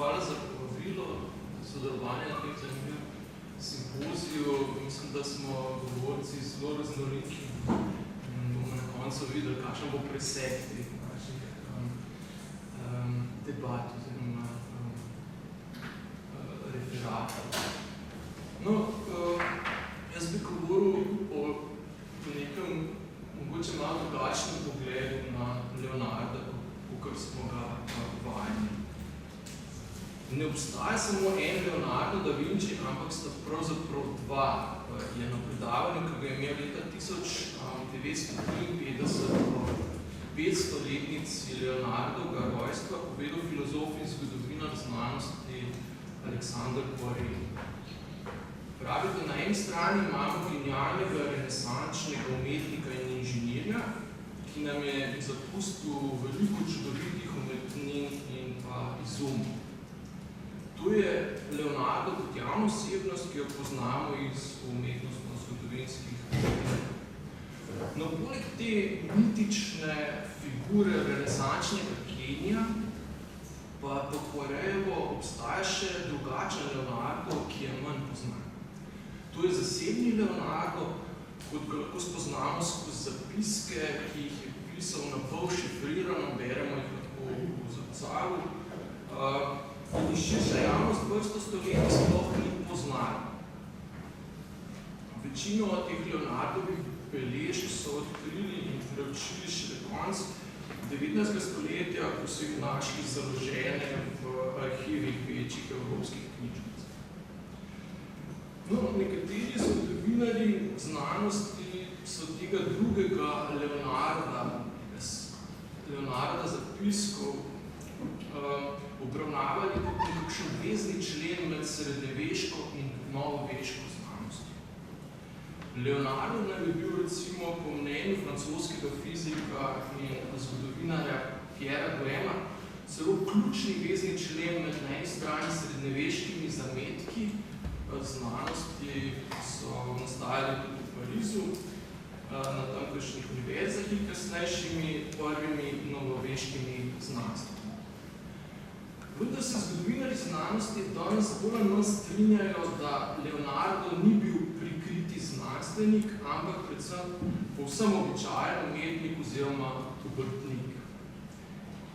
hvala za povabilo, sodelovanje na tem zanimivem simpoziju. Mislim, da smo govorci zelo raznoliki in bomo na koncu videli, kakšen bo preseg teh naših debat oziroma referatov. No, jaz bi govoril o nekem mogoče malo drugačnem pogledu na Leonarda, kakor smo ga vajeni. Ne obstaja samo en Leonardo da Vinci, ampak sta pravzaprav dva. Je na predavanju, ki ga je imel leta 1953 o 500-letnici Leonardovega rojstva povedal filozof in zgodovinar znanosti Alexander Poirel. Pravi, da na eni strani imamo genialnega renesančnega umetnika in inženirja, ki nam je zapustil veliko čudovitih umetnin in pa izumov. To je Leonardo kot javna osebnost, ki jo poznamo iz umetnostno-zgodovinskih umetnin. No, poleg te mitične figure renesančnega genija, pa po Poirelovo obstaja še drugačen Leonardo, ki je manj poznan. To je zasebni Leonardo, kot ga lahko spoznamo skozi zapiske, ki jih je pisal na pol šifrirano, beremo jih lahko v zrcalu. In širša javnost vrsto stoletij sploh ni poznala. Večino teh Leonardovih beležk so odkrili in preučili šele konec 19. stoletja, ko so jih našli založene v arhivih večjih evropskih knjižnic. No, nekateri zgodovinarji znanosti so tega drugega Leonarda zapiskov obravnavali kot nekakšen vezni člen med srednjeveško in novoveško znanostjo. Leonardo naj bi bil recimo po mnenju francoskega fizika in zgodovinarja Pierrea Goema celo ključni vezni člen med na eni strani srednjeveškimi zametki znanosti, ki so nastajali tudi v Parizu, na tamkajšnjih univerzah in kasnejšimi prvimi novoveškimi znanstvami. Vendar se zgodovinarji znanosti danes bolj ali manj strinjajo, da Leonardo ni bil prikriti znanstvenik, ampak predvsem povsem običajen umetnik oziroma obrtnik.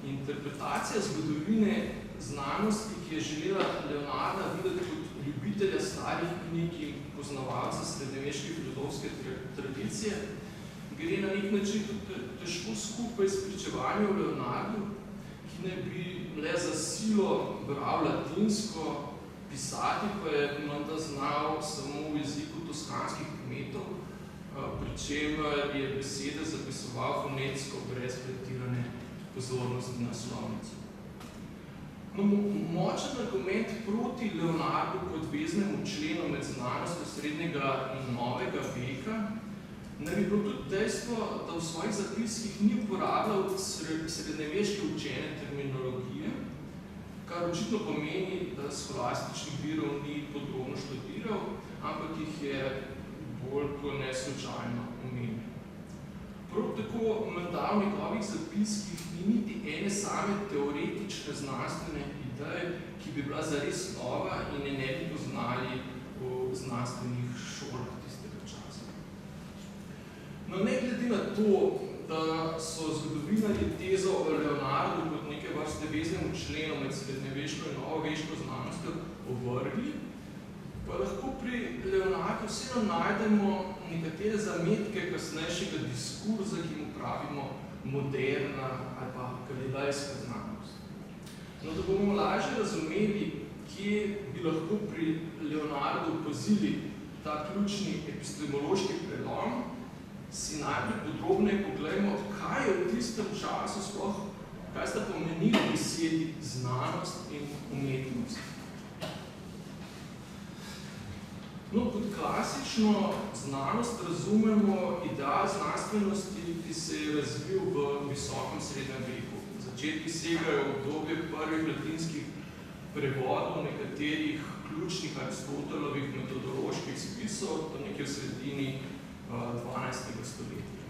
Interpretacija zgodovine znanosti, ki je želela Leonarda videti kot ljubitelja starih knjig in poznavalca srednjeveške filozofske tradicije, gre na nek način težko skupaj s pričevanjem o Leonardu, ki ne bi le za silo bral latinsko, pisati pa je menda znal samo v jeziku toskanskih kmetov, pri čemer je besede zapisoval fonetsko brez pretirane pozornosti na slovnico. No, močen argument proti Leonardu kot veznemu členu med znanostjo srednjega in novega veka ne bi bilo tudi dejstvo, da v svojih zapiskih ni uporabljal srednjeveške učene terminologije, kar očitno pomeni, da scholastičnih virov ni podrobno študiral, ampak jih je bolj kot ne slučajno omenil. Prav tako menda v njegovih zapiskih ni niti ene same teoretične znanstvene ideje, ki bi bila zares nova in je ne bi poznali v znanstvenih šolah tistega časa. No, ne glede na to, da so zgodovinarji tezo o Leonardu kot neke vrste veznemu členu med srednjeveško in novoveško znanostjo ovrgli, pa lahko pri Leonardu vseeno najdemo nekatere zametke kasnejšega diskurza, ki mu pravimo moderna ali pa galilejska znanost. No, da bomo lažje razumeli, kje bi lahko pri Leonardu opazili ta ključni epistemološki prelom, si najprej podrobneje pogledamo, kaj je v tistem času sploh, kaj sta pomenili besedi znanost in umetnost. No, kot klasično znanost razumemo ideal znanstvenosti, ki se je razvil v visokem srednjem veku. Začetki segajo v obdobje prvih latinskih prevodov nekaterih ključnih Aristotelovih metodoloških spisov, to nekje v sredini 12. stoletja.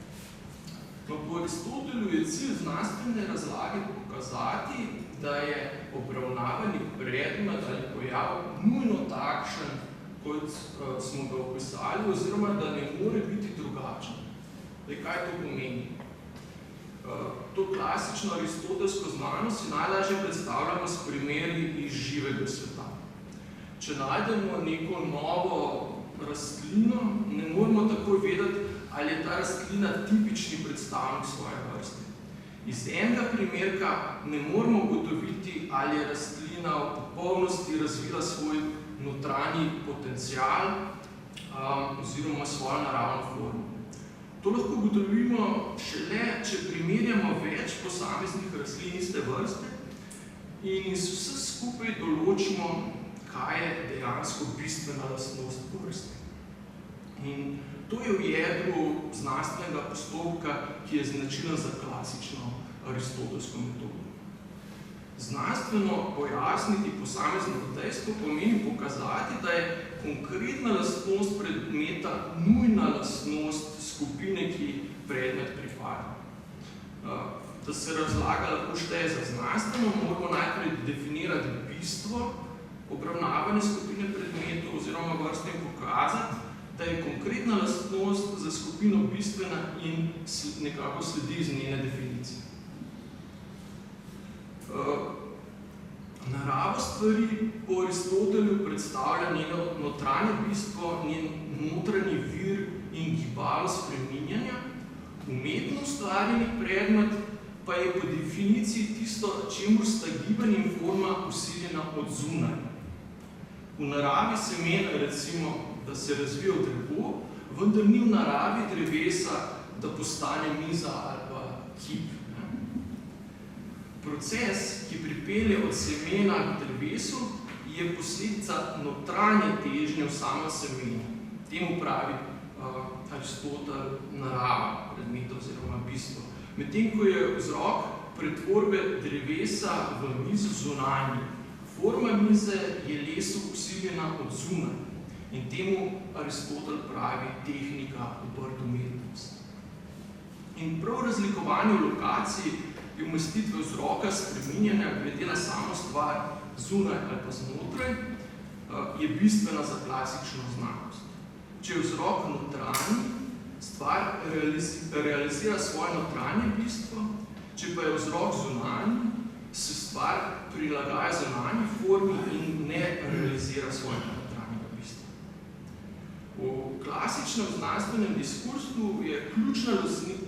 No, po Aristotelju je cilj znanstvene razlage pokazati, da je obravnavani predmet ali pojav nujno takšen, kot smo ga opisali, oziroma da ne more biti drugačen. Kaj to pomeni? To klasično aristotelsko znanost si najlažje predstavljamo s primeri iz živega sveta. Če najdemo neko novo rastlino, ne moramo takoj vedeti, ali je ta rastlina tipični predstavnik svoje vrste. Iz enega primerka ne moramo ugotoviti, ali je rastlina v popolnosti razvila svoj notranji potencial oziroma svojo naravno formo. To lahko ugotovimo šele, če primerjamo več posameznih rastlin iste vrste in iz vse skupaj določimo, kaj je dejansko bistvena lastnost vrste. In to je v jedru znanstvenega postopka, ki je značilen za klasično aristotelsko metodo. Znanstveno pojasniti posamezno dejstvo pomeni pokazati, da je konkretna lastnost predmeta nujna lastnost skupine, ki predmet pripada. Da se razlaga lahko šteje za znanstveno, moramo najprej definirati bistvo obravnavane skupine predmetov oziroma vrste in pokazati, da je konkretna lastnost za skupino bistvena in nekako sledi iz njene definicije. Naravo stvari po Aristotelju predstavlja njeno notranje bistvo, njen notranji vir in gibalo spreminjanja, umetno ustvarjeni predmet pa je po definiciji tisto, čemur sta gibanje in forma vsiljena od zunaj. V naravi semen, recimo, da se razvije v drevo, vendar ni v naravi drevesa, da postane miza ali pa kip. Proces, ki pripelje od semena k drevesu, je posledica notranje težnje v samem semenu. Temu pravi Aristotel narava predmeta oziroma bistvo. Medtem ko je vzrok pretvorbe drevesa v mizo zunanji. Forma mize je lesu vsiljena od zunaj in temu Aristotel pravi tehnika obrtomernosti. In prav razlikovanje v lokaciji je umestitve vzroka spreminjanja glede na samo stvar zunaj ali pa znotraj, je bistvena za klasično znanost. Če je vzrok notranji, stvar realizira svoje notranje bistvo, če pa je vzrok zunanji, se stvar prilagaja zunanji formi in ne realizira svojega notranjega bistva. V klasičnem znanstvenem diskursu je ključna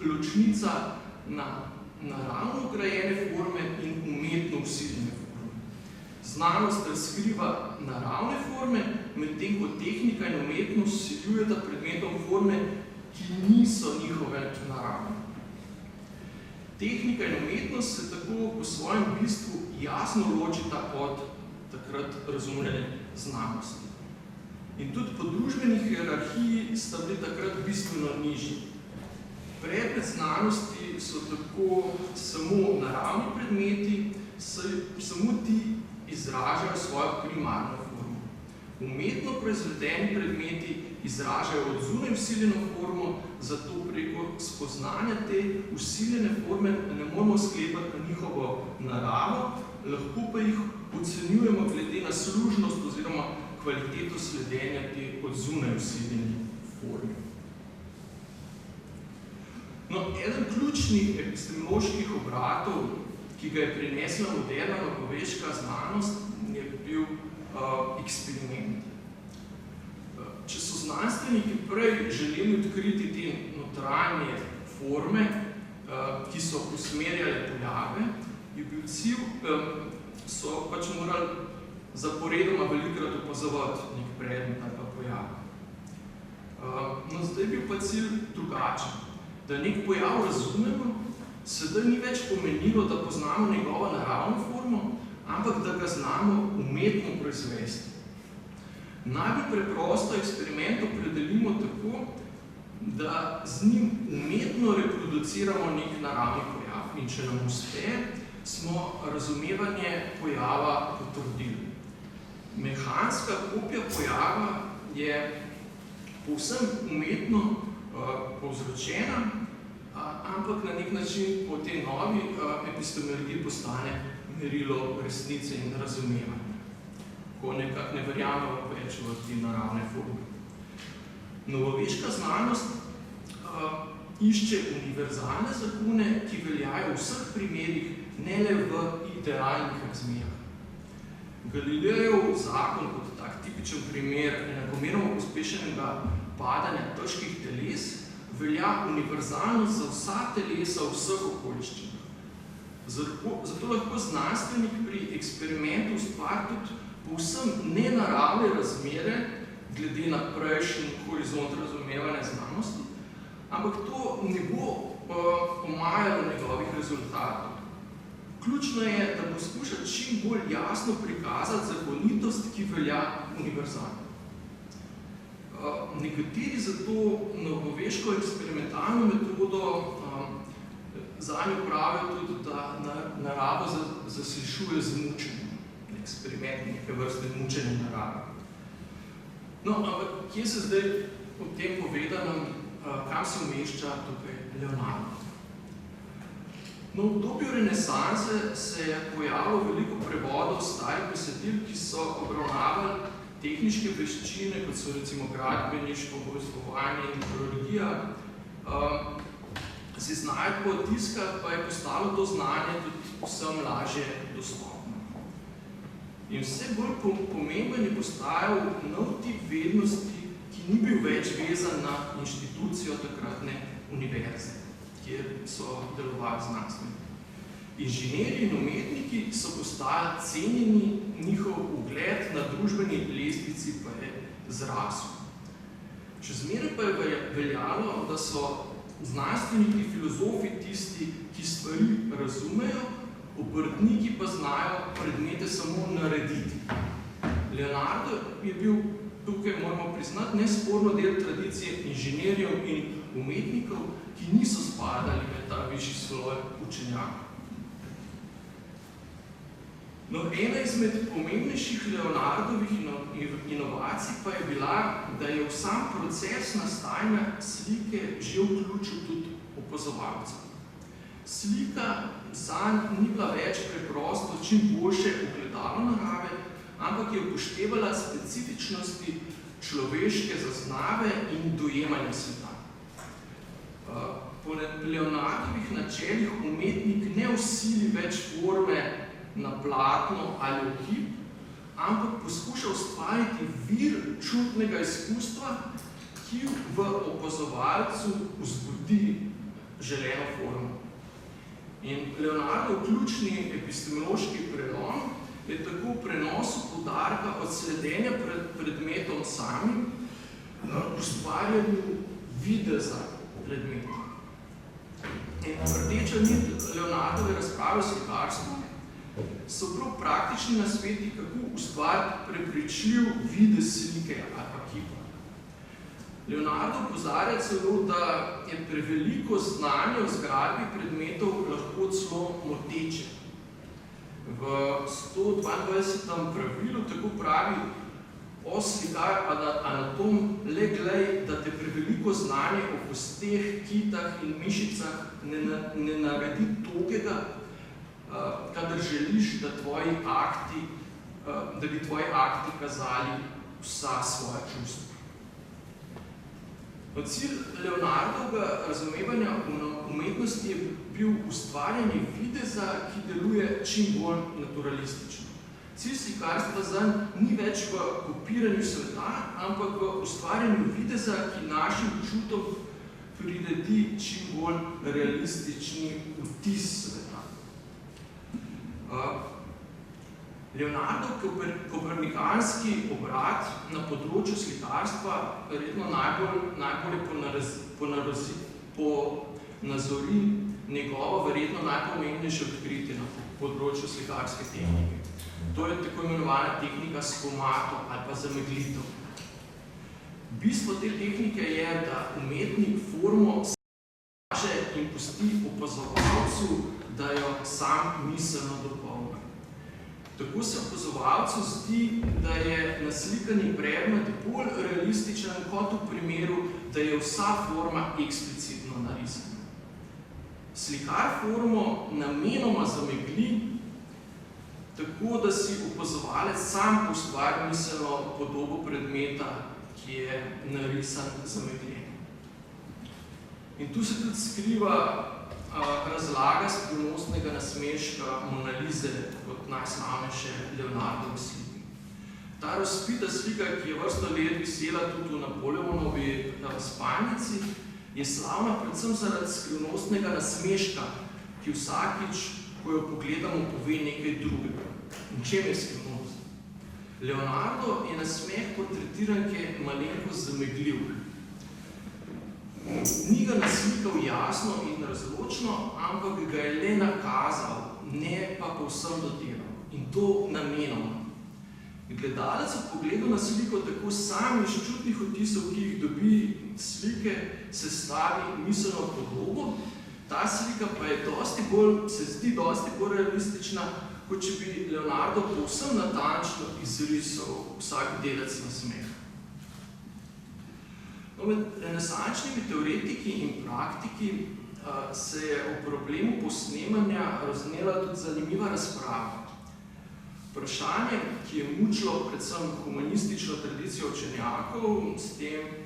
ločnica na naravno grajene forme in umetno vsiljene forme. Znanost razkriva naravne forme, medtem ko tehnika in umetnost vsiljujeta predmetom forme, ki niso njihove naravne. Tehnika in umetnost se tako po svojem bistvu jasno ločita od takrat razumljene znanosti. In tudi po družbeni hierarhiji sta bili takrat bistveno nižji. Predmet znanosti so tako samo naravni predmeti, samo ti izražajo svojo primarno formo. Umetno proizvedeni predmeti izražajo od zunaj vsiljeno formo, zato preko spoznanja te vsiljene forme ne moramo sklepati na njihovo naravo, lahko pa jih ocenjujemo glede na služnost oziroma kvaliteto sledenja te od zunaj vsiljeni formi. No, eden ključnih epistemoloških obratov, ki ga je prinesla moderna novoveška znanost, je bil eksperiment. Če so znanstveniki prej želeli odkriti te notranje forme, ki so usmerjale pojave, je bil cilj, so pač morali zaporedoma velikokrat opazovati nek predmet ali pa pojav. No, zdaj je bil pa cilj drugačen. Da nek pojav razumemo, sedaj ni več pomenilo, da poznamo njegovo naravno formo, ampak da ga znamo umetno proizvesti. Najbolj preprosto eksperiment opredelimo tako, da z njim umetno reproduciramo nek naravni pojav. In če nam uspe, smo razumevanje pojava potrdili. Mehanska kopija pojava je povsem umetno povzročena, ampak na nek način po tej novi epistemologiji postane merilo resnice in razumevanja, ko nekako ne verjamemo več v te naravne forme. Novoveška znanost išče univerzalne zakone, ki veljajo v vseh primerih, ne le v idealnih razmerah. Galilejev zakon kot tak tipičen primer enakomerno pospešenega padanja težkih teles velja univerzalno za vsa telesa v vseh okoliščinah. Zato lahko znanstvenik pri eksperimentu ustvari tudi povsem nenaravne razmere glede na prejšnji horizont razumevanja znanosti, ampak to ne bo omajalo njegovih rezultatov. Ključno je, da poskuša čim bolj jasno prikazati zakonitost, ki velja univerzalno. Nekateri za to novoveško eksperimentalno metodo zanjo pravijo tudi, da naravo zaslišuje z mučenjem. Eksperiment neke vrste mučenja narave. No, ampak kje se zdaj v tem povedanem, kam se umešča tukaj Leonardo? No, v obdobju renesanse se je pojavilo veliko prevodov starih besedil, ki so obravnavali tehniške veščine, kot so recimo gradbeništvo, vojskovanje in meteorologija. Z iznajdbo tiska pa je postalo to znanje tudi vsem lažje dostopno. In vse bolj pomemben je postajal nov tip vednosti, ki ni bil več vezan na inštitucijo takratne univerze, kjer so delovali znanstveniki. Inženirji in umetniki so postali cenjeni, njihov ugled na družbeni lestvici pa je zrasel. Še zmeraj pa je veljalo, da so znanstveniki, filozofi tisti, ki stvari razumejo, obrtniki pa znajo predmete samo narediti. Leonardo je bil tukaj, moramo priznati, nesporno del tradicije inženirjev in umetnikov, ki niso spadali med ta višji sloj učenjakov. No, ena izmed pomembnejših Leonardovih inovacij pa je bila, da je v sam proces nastajanja slike že vključil tudi opazovalca. Slika zanj ni bila več preprosto čim boljše ogledalo narave, ampak je upoštevala specifičnosti človeške zaznave in dojemanja sveta. Po Leonardovih načelih umetnik ne vsili več forme na platno ali v kip, ampak poskuša ustvariti vir čutnega izkustva, ki v opazovalcu vzbudi želeno formo. In Leonardov ključni epistemološki prelom je tako v prenosu poudarka od sledenja predmetom samim ustvarjanju videza predmeta. In rdeča nit Leonardove razprave o slikarstvu so prav praktični nasveti, kako ustvariti prepričljiv videz slike ali pa kipa. Leonardo opozarja celo, da je preveliko znanje o zgradbi predmetov lahko celo moteče. V 122. pravilu tako pravi: o slikar anatom, le glej, da te preveliko znanje o kosteh, kitah in mišicah ne naredi togega, kadar želiš, da bi tvoji akti kazali vsa svoja čustva. Cilj Leonardovega razumevanja umetnosti je bil ustvarjanje videza, ki deluje čim bolj naturalistično. Cilj slikarstva zanj ni več v kopiranju sveta, ampak v ustvarjanju videza, ki našim čutom priredi čim bolj realistični vtis sveta. Leonardov kopernikanski obrat na področju slikarstva verjetno najbolj ponazori njegovo verjetno najpomembnejše odkritje na področju slikarske tehnike. To je tako imenovana tehnika skomato ali pa zameglitev. Bistvo te tehnike je, da umetnik formo slaže in pusti opazovalcu, da jo sam miselno dopolni. Tako se opazovalcu zdi, da je naslikani predmet bolj realističen kot v primeru, da je vsa forma eksplicitno narisana. Slikar formo namenoma zamegli, tako da si opazovalec sam ustvari miselno podobo predmeta, ki je narisan zamegljen. In tu se tudi skriva razlaga skrivnostnega nasmeška Mona Lise kot najslavnejše Leonardove slike. Ta razvpita slika, ki je vrsto let visela tudi v Napoleonovi spalnici, je slavna predvsem zaradi skrivnostnega nasmeška, ki vsakič, ko jo pogledamo, pove nekaj drugega. In čem je skrivnost? Leonardo je nasmeh portretiranke malenkost zamegljiv. Ni ga naslikal jasno in razločno, ampak ga je le nakazal, ne pa povsem dodelal. In to namenoma. Gledalec v pogledu na sliko tako sami iz čutnih odtisov, ki jih dobi slike, sestavi miselno podobo. Ta slika pa se zdi dosti bolj realistična, kot če bi Leonardo povsem natančno izrisal vsak delec nasmeha. Med renesančnimi teoretiki in praktiki se je o problemu posnemanja razvnela tudi zanimiva razprava. Vprašanje, ki je mučilo predvsem humanistično tradicijo učenjakov,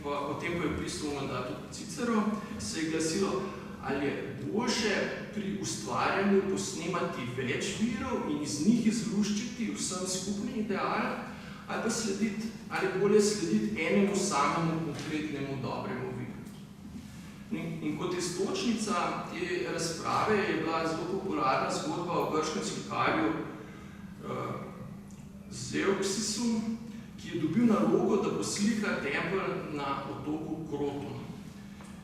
o tem pa je pisal morda tudi Cicero, se je glasilo, ali je boljše pri ustvarjanju posnemati več virov in iz njih izluščiti vsem skupni ideal, ali bolje slediti enemu samemu konkretnemu dobremu viru. In kot iztočnica te razprave je bila zelo popularna zgodba o grškem slikarju Zeuxisu, ki je dobil nalogo, da poslika tempelj na otoku Krotonu.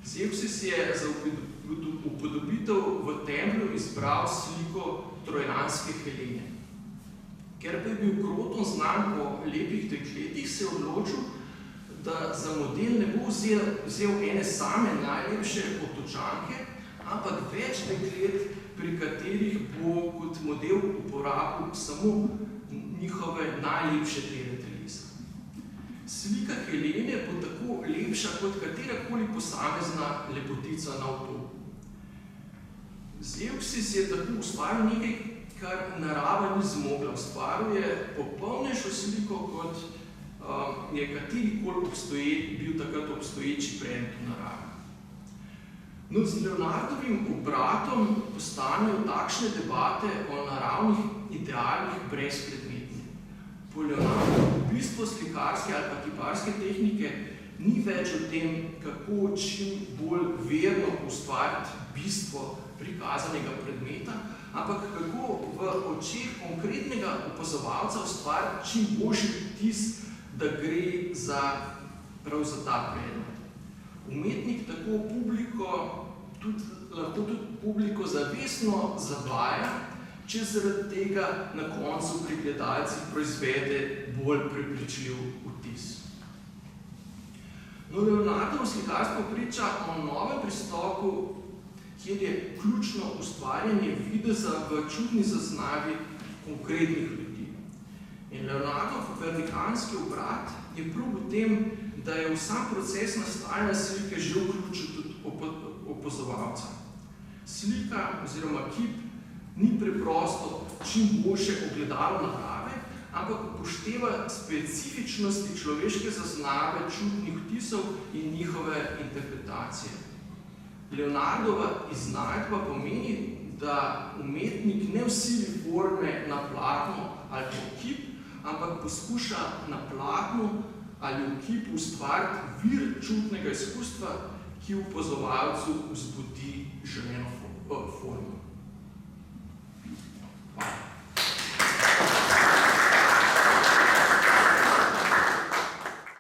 Zeuxis je za upodobitev v templju izbral sliko trojanske Helene. Ker pa je bil Kroton znan po lepih dekletih, se je odločil, da za model ne bo vzel ene same najlepše otočanke, ampak več deklet, pri katerih bo kot model uporabil samo njihove najlepše dele telesa. Slika Helene bo tako lepša kot katerakoli posamezna lepotica na otoku. Zeuxis je tako ustvaril nekaj, kar narava ni zmogla. Ustvaril je popolnejšo sliko, kot je katerikoli bil takrat obstoječi predmet v naravi. No, z Leonardovim obratom postanejo takšne debate o naravnih idealih brezpredmetne. Po Leonardu bistvo slikarske ali pa kiparske tehnike ni več o tem, kako čim bolj verno ustvariti bistvo prikazanega predmeta, ampak kako v očeh konkretnega opazovalca ustvariti čim boljši vtis, da gre prav za ta predmet. Umetnik tako lahko tudi publiko zavestno zavaja, če zaradi tega na koncu pri gledalcih proizvede bolj prepričljiv vtis. No, Leonardovo slikarstvo priča o novem pristopu, kjer je ključno ustvarjanje videza v čutni zaznavi konkretnih ljudi. In Leonardov vertikalski obrat je prav v tem, da je v sam proces nastajanja slike že vključil tudi opazovalca. Slika oziroma kip ni preprosto čim boljše ogledalo narave, ampak upošteva specifičnosti človeške zaznave čutnih vtisov in njihove interpretacije. Leonardova iznajdba pomeni, da umetnik ne vsili forme na platno ali po kip, ampak poskuša na platnu ali v kipu ustvariti vir čutnega izkustva, ki v opazovalcu vzbudi želeno formo.